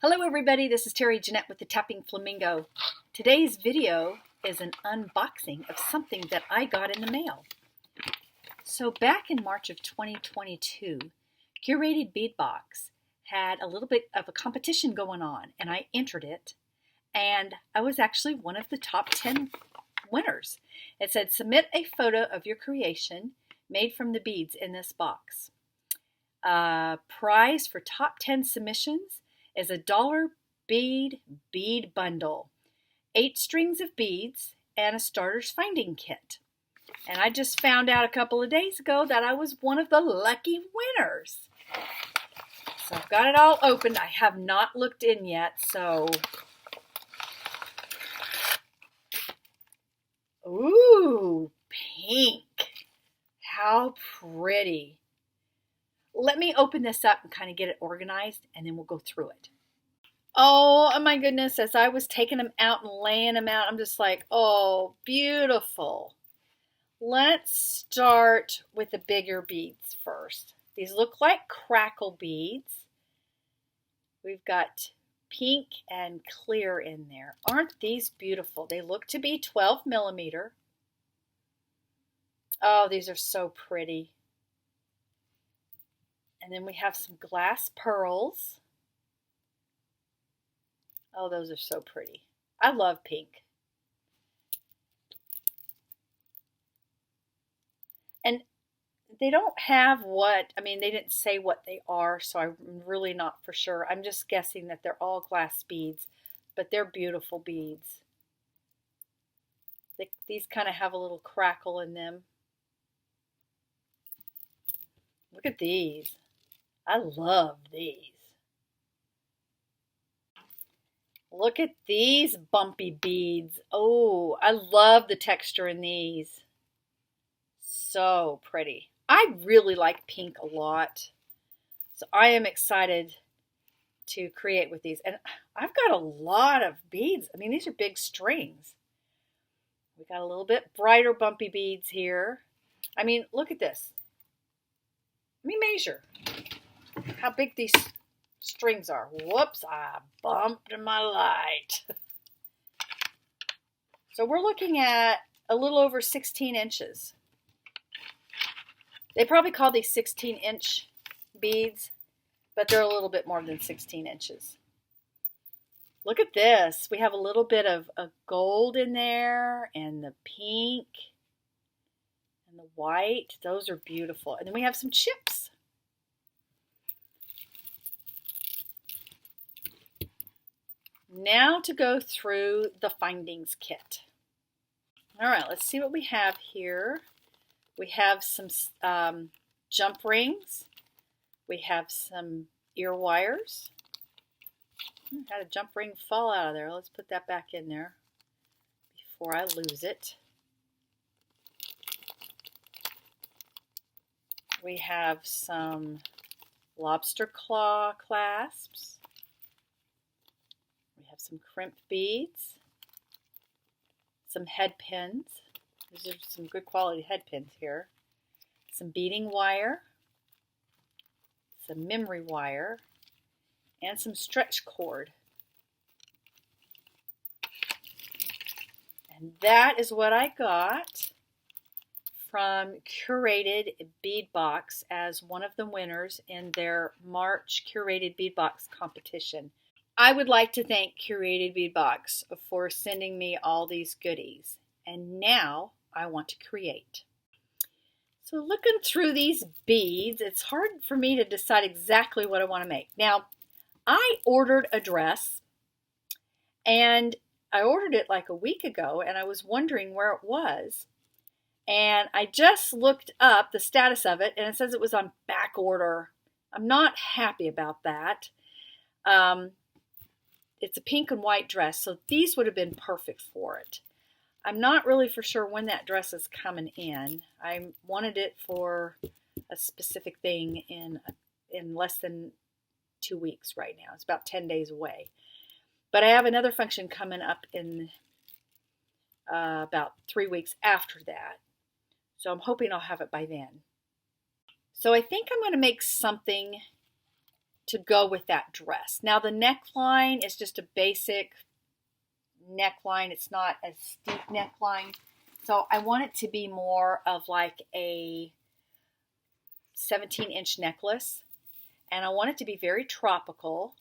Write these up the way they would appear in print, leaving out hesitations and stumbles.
Hello everybody, this is Terry Jeanette with the Tapping Flamingo. Today's video is an unboxing of something that I got in the mail. So back in March of 2022, Curated Bead Box had a little bit of a competition going on and I entered it and I was actually one of the top 10 winners. It said submit a photo of your creation made from the beads in this box. Prize for top 10 submissions is a $1 bead bundle, 8 strings of beads, and a starter's finding kit. And I just found out a couple of days ago that I was one of the lucky winners. So I've got it all opened. I have not looked in yet, so... Ooh, pink. How pretty. Let me open this up and kind of get it organized, and then we'll go through it. Oh my goodness, as I was taking them out and laying them out, I'm just like, oh, beautiful. Let's start with the bigger beads first. These look like crackle beads. We've got pink and clear in there. Aren't these beautiful? They look to be 12 millimeter. Oh, these are so pretty. And then we have some glass pearls. Oh, those are so pretty. I love pink. And they don't have they didn't say what they are, so I'm really not for sure. I'm just guessing that they're all glass beads, but they're beautiful beads. These kind of have a little crackle in them. Look at these. I love these. Look at these bumpy beads. Oh, I love the texture in these. So pretty. I really like pink a lot. So I am excited to create with these. And I've got a lot of beads. I mean, these are big strings. We got a little bit brighter bumpy beads here. I mean, look at this. Let me measure how big these strings are. Whoops, I bumped my light. So we're looking at a little over 16 inches. They probably call these 16-inch beads, but they're a little bit more than 16 inches. Look at this. We have a little bit of a gold in there and the pink and the white. Those are beautiful. And then we have some chips. Now to go through the findings kit. All right, let's see what we have here. We have some jump rings. We have some ear wires. Had a jump ring fall out of there. Let's put that back in there before I lose it. We have some lobster claw clasps. We have some crimp beads, some head pins. These are some good quality head pins here. Some beading wire, some memory wire, and some stretch cord. And that is what I got from Curated Bead Box as one of the winners in their March Curated Bead Box competition. I would like to thank Curated Bead Box for sending me all these goodies. And now I want to create. So looking through these beads, it's hard for me to decide exactly what I want to make. Now, I ordered a dress and I ordered it like a week ago and I was wondering where it was. And I just looked up the status of it and it says it was on back order. I'm not happy about that. It's a pink and white dress, so these would have been perfect for it. I'm not really for sure when that dress is coming in. I wanted it for a specific thing in less than 2 weeks right now. It's about 10 days away. But I have another function coming up in about 3 weeks after that. So I'm hoping I'll have it by then. So I think I'm going to make something to go with that dress. Now the neckline is just a basic neckline. It's not a steep neckline. So I want it to be more of like a 17-inch necklace. And I want it to be very tropical.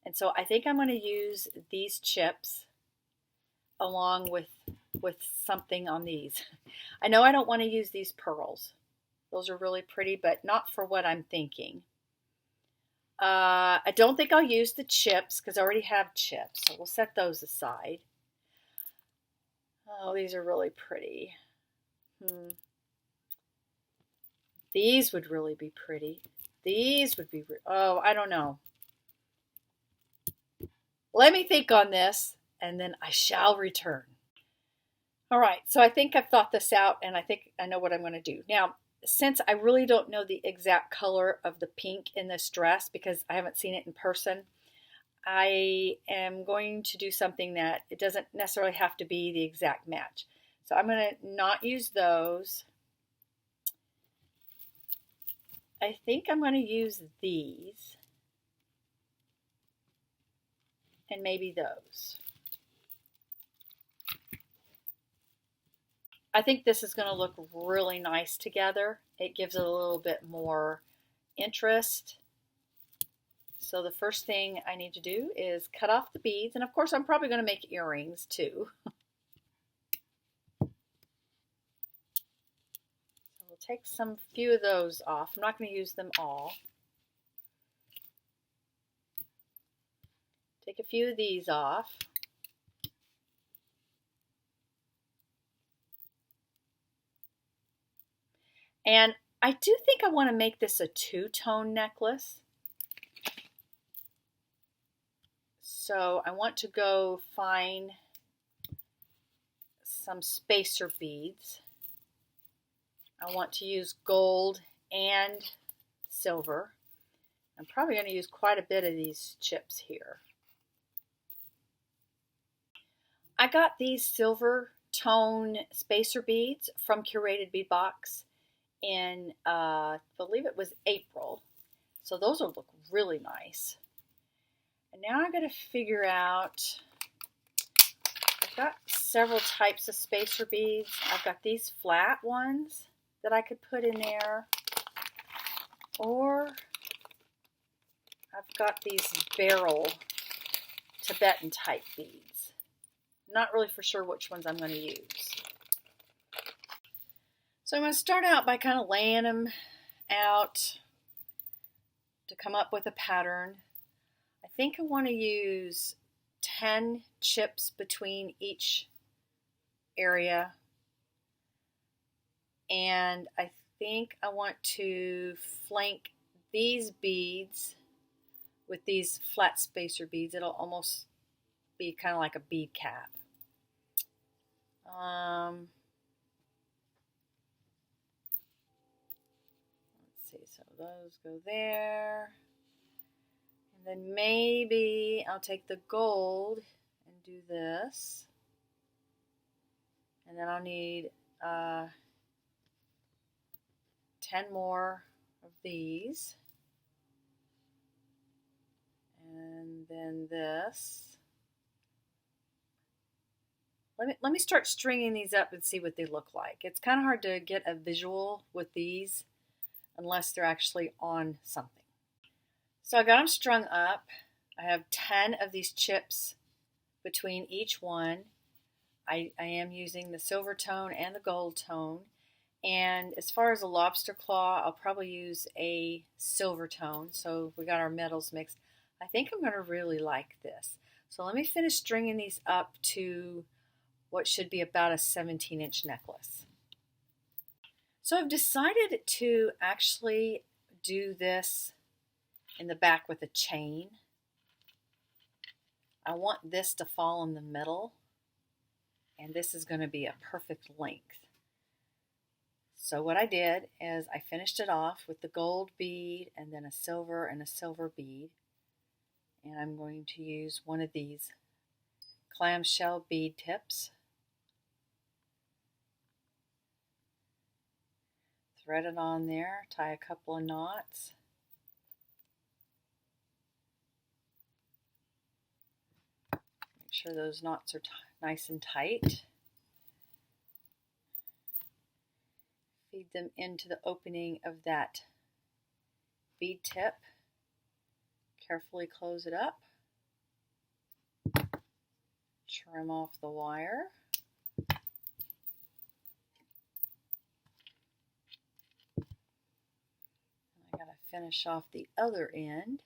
And so I think I'm going to use these chips along with something on these. I know I don't want to use these pearls. Those are really pretty, but not for what I'm thinking. I don't think I'll use the chips because I already have chips. So we'll set those aside. Oh, these are really pretty. These would really be pretty. These would be, oh, I don't know. Let me think on this, and then I shall return. All right, so I think I've thought this out, and I think I know what I'm going to do. Now, since I really don't know the exact color of the pink in this dress because I haven't seen it in person, I am going to do something that it doesn't necessarily have to be the exact match. So I'm going to not use those. I think I'm going to use these and maybe those. I think this is going to look really nice together. It gives it a little bit more interest. So the first thing I need to do is cut off the beads. And of course, I'm probably going to make earrings too. So we'll take some few of those off. I'm not going to use them all. Take a few of these off. And I do think I want to make this a two-tone necklace. So I want to go find some spacer beads. I want to use gold and silver. I'm probably going to use quite a bit of these chips here. I got these silver tone spacer beads from Curated Bead Box in, I believe it was April. So those will look really nice. And now I got to figure out, I've got several types of spacer beads. I've got these flat ones that I could put in there. Or I've got these barrel Tibetan type beads. Not really for sure which ones I'm going to use. So I'm going to start out by kind of laying them out to come up with a pattern. I think I want to use 10 chips between each area. And I think I want to flank these beads with these flat spacer beads. It'll almost be kind of like a bead cap. Let's see, so those go there. And then maybe I'll take the gold and do this. And then I'll need 10 more of these. And then this. Let me start stringing these up and see what they look like. It's kind of hard to get a visual with these unless they're actually on something. So I got them strung up. I have 10 of these chips between each one. I am using the silver tone and the gold tone. And as far as a lobster claw, I'll probably use a silver tone. So we got our metals mixed. I think I'm going to really like this. So let me finish stringing these up to what should be about a 17-inch necklace. So I've decided to actually do this in the back with a chain. I want this to fall in the middle, and this is going to be a perfect length. So what I did is I finished it off with the gold bead and then a silver bead. And I'm going to use one of these clamshell bead tips. Thread it on there, tie a couple of knots. Make sure those knots are nice and tight. Feed them into the opening of that bead tip. Carefully close it up. Trim off the wire. I gotta finish off the other end.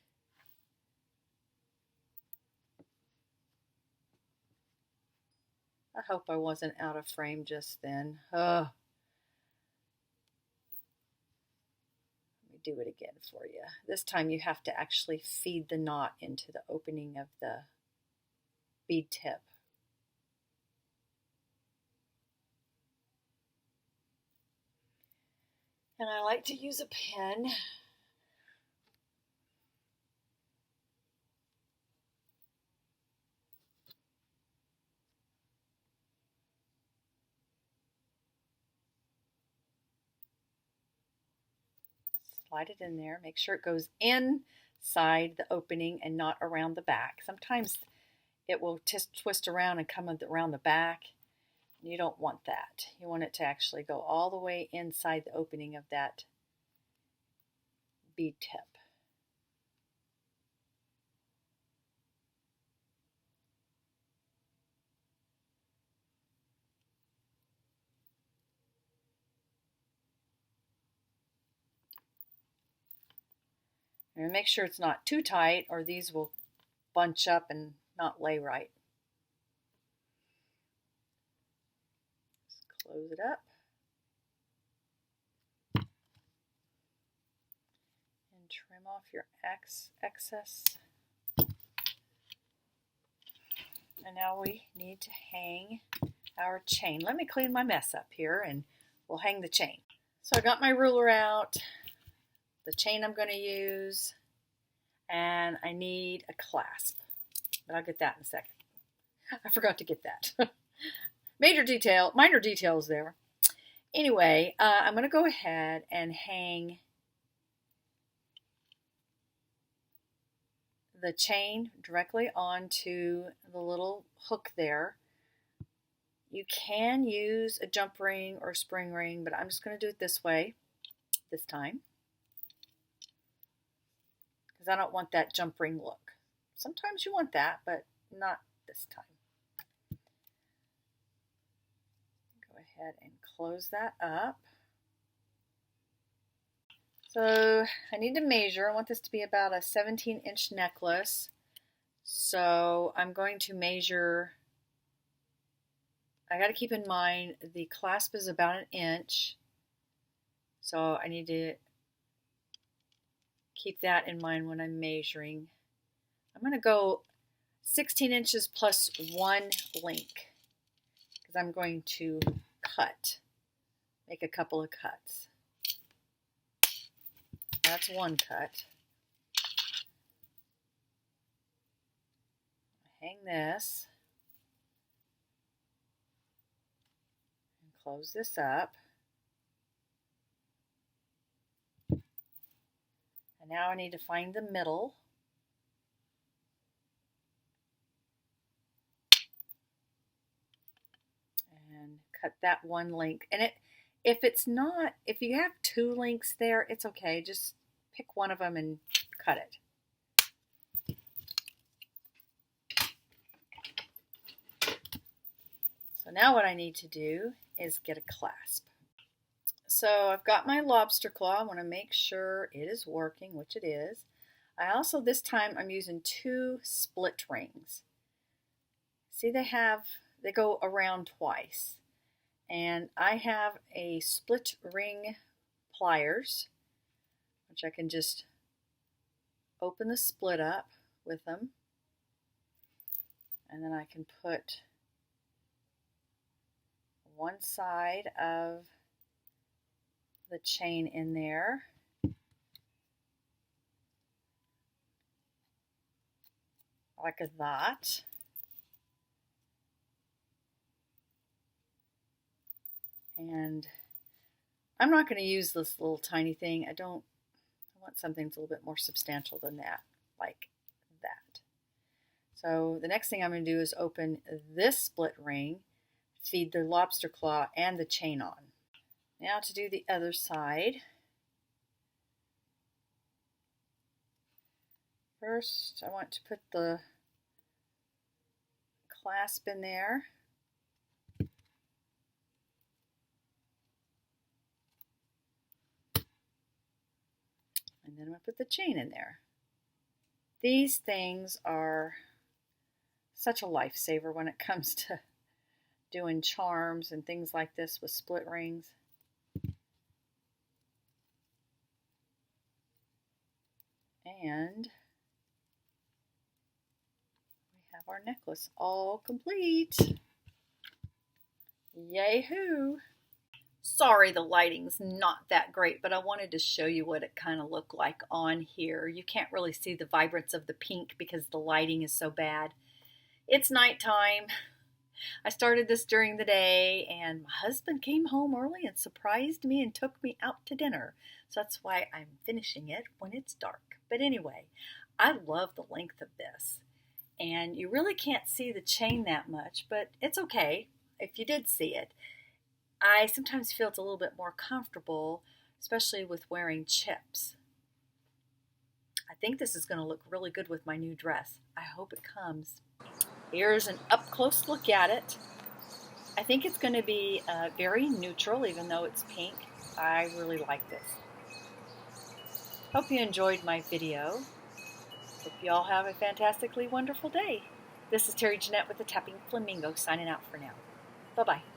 I hope I wasn't out of frame just then. Let me do it again for you. This time you have to actually feed the knot into the opening of the bead tip. And I like to use a pen. Slide it in there. Make sure it goes inside the opening and not around the back. Sometimes it will twist around and come around the back. You don't want that. You want it to actually go all the way inside the opening of that bead tip. And make sure it's not too tight or these will bunch up and not lay right. Just close it up. And trim off your excess. And now we need to hang our chain. Let me clean my mess up here and we'll hang the chain. So I got my ruler out, the chain I'm going to use, and I need a clasp. But I'll get that in a second. I forgot to get that. Minor details there. Anyway, I'm going to go ahead and hang the chain directly onto the little hook there. You can use a jump ring or spring ring, but I'm just going to do it this way this time because I don't want that jump ring look. Sometimes you want that, but not this time. Go ahead and close that up. So I need to measure. I want this to be about a 17-inch necklace. So I'm going to measure. I got to keep in mind the clasp is about 1 inch. So I need to keep that in mind when I'm measuring. I'm going to go 16 inches plus 1 link because I'm going to make a couple of cuts. That's one cut. Hang this and close this up. And now I need to find the middle. And cut that 1 link. And if you have 2 links there, it's okay. Just pick one of them and cut it. So now what I need to do is get a clasp. So I've got my lobster claw. I want to make sure it is working, which it is. I also, this time, I'm using 2 split rings. See, they go around twice. And I have a split ring pliers, which I can just open the split up with them. And then I can put one side of the chain in there. Like that. And I'm not going to use this little tiny thing. I want something that's a little bit more substantial than that, like that. So the next thing I'm going to do is open this split ring, feed the lobster claw and the chain on. Now to do the other side. First, I want to put the clasp in there. And then I'm going to put the chain in there. These things are such a lifesaver when it comes to doing charms and things like this with split rings. And we have our necklace all complete. Yay-hoo! Sorry the lighting's not that great, but I wanted to show you what it kind of looked like on here. You can't really see the vibrance of the pink because the lighting is so bad. It's nighttime. I started this during the day, and my husband came home early and surprised me and took me out to dinner. So that's why I'm finishing it when it's dark. But anyway, I love the length of this. And you really can't see the chain that much, but it's okay if you did see it. I sometimes feel it's a little bit more comfortable, especially with wearing chips. I think this is going to look really good with my new dress. I hope it comes. Here's an up-close look at it. I think it's going to be very neutral, even though it's pink. I really like this. Hope you enjoyed my video. Hope you all have a fantastically wonderful day. This is Terry Jeanette with the Tapping Flamingo signing out for now. Bye-bye.